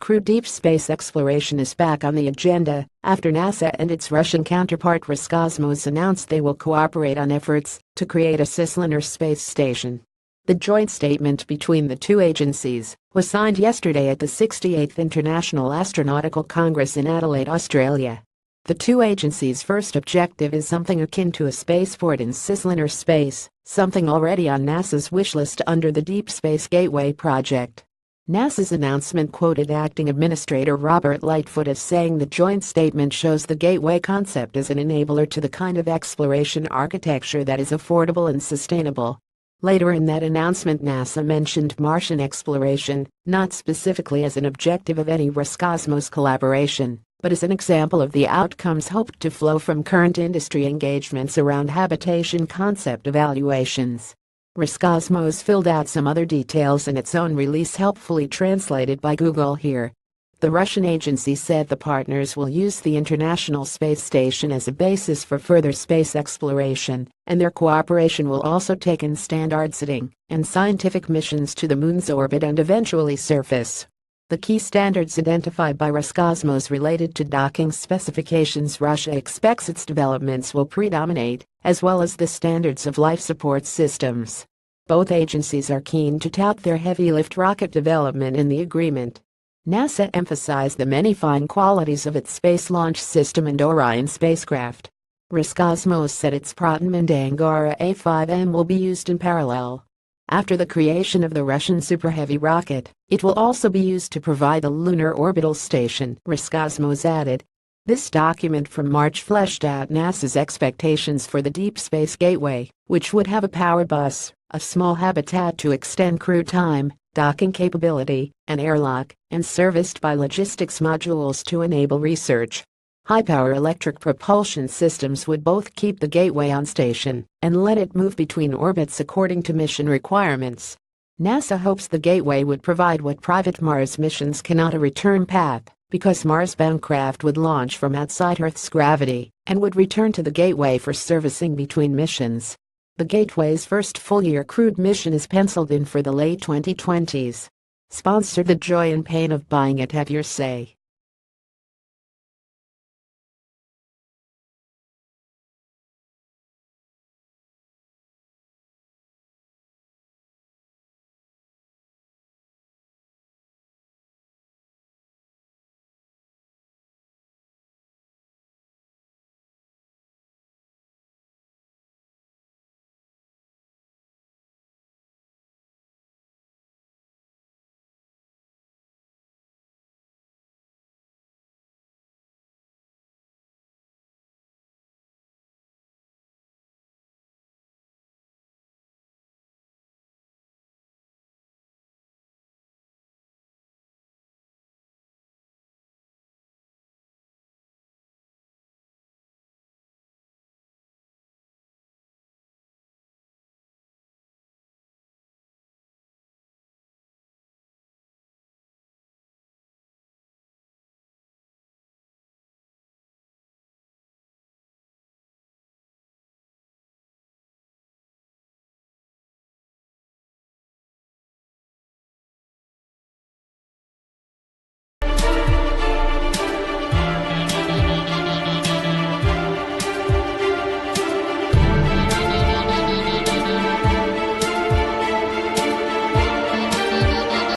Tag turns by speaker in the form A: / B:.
A: crewed deep space exploration is back on the agenda after NASA and its Russian counterpart Roscosmos announced they will cooperate on efforts to create a cislunar space station. The joint statement between the two agencies was signed yesterday at the 68th International Astronautical Congress in Adelaide, Australia. The two agencies' first objective is something akin to a spaceport in cislunar space, something already on NASA's wishlist under the Deep Space Gateway project. NASA's announcement quoted Acting Administrator Robert Lightfoot as saying the joint statement shows the Gateway concept as an enabler to the kind of exploration architecture that is affordable and sustainable. Later in that announcement, NASA mentioned Martian exploration, not specifically as an objective of any Roscosmos collaboration, but as an example of the outcomes hoped to flow from current industry engagements around habitation concept evaluations. Roscosmos filled out some other details in its own release, helpfully translated by Google here. The Russian agency said the partners will use the International Space Station as a basis for further space exploration, and their cooperation will also take in standard-setting and scientific missions to the Moon's orbit and eventually surface. The key standards identified by Roscosmos related to docking specifications Russia expects its developments will predominate, as well as the standards of life support systems. Both agencies are keen to tout their heavy-lift rocket development in the agreement. NASA emphasized the many fine qualities of its Space Launch System and Orion spacecraft. Roscosmos said its Proton and Angara A5M will be used in parallel. After the creation of the Russian Super Heavy rocket, it will also be used to provide the Lunar Orbital Station, Roscosmos added. This document from March fleshed out NASA's expectations for the Deep Space Gateway, which would have a power bus, a small habitat to extend crew time, docking capability, an airlock, and serviced by logistics modules to enable research. High-power electric propulsion systems would both keep the Gateway on station and let it move between orbits according to mission requirements. NASA hopes the Gateway would provide what private Mars missions cannot: a return path, because Mars-bound craft would launch from outside Earth's gravity and would return to the Gateway for servicing between missions. The Gateway's first full-year crewed mission is penciled in for the late 2020s. Sponsor the joy and pain of buying it. Have your say.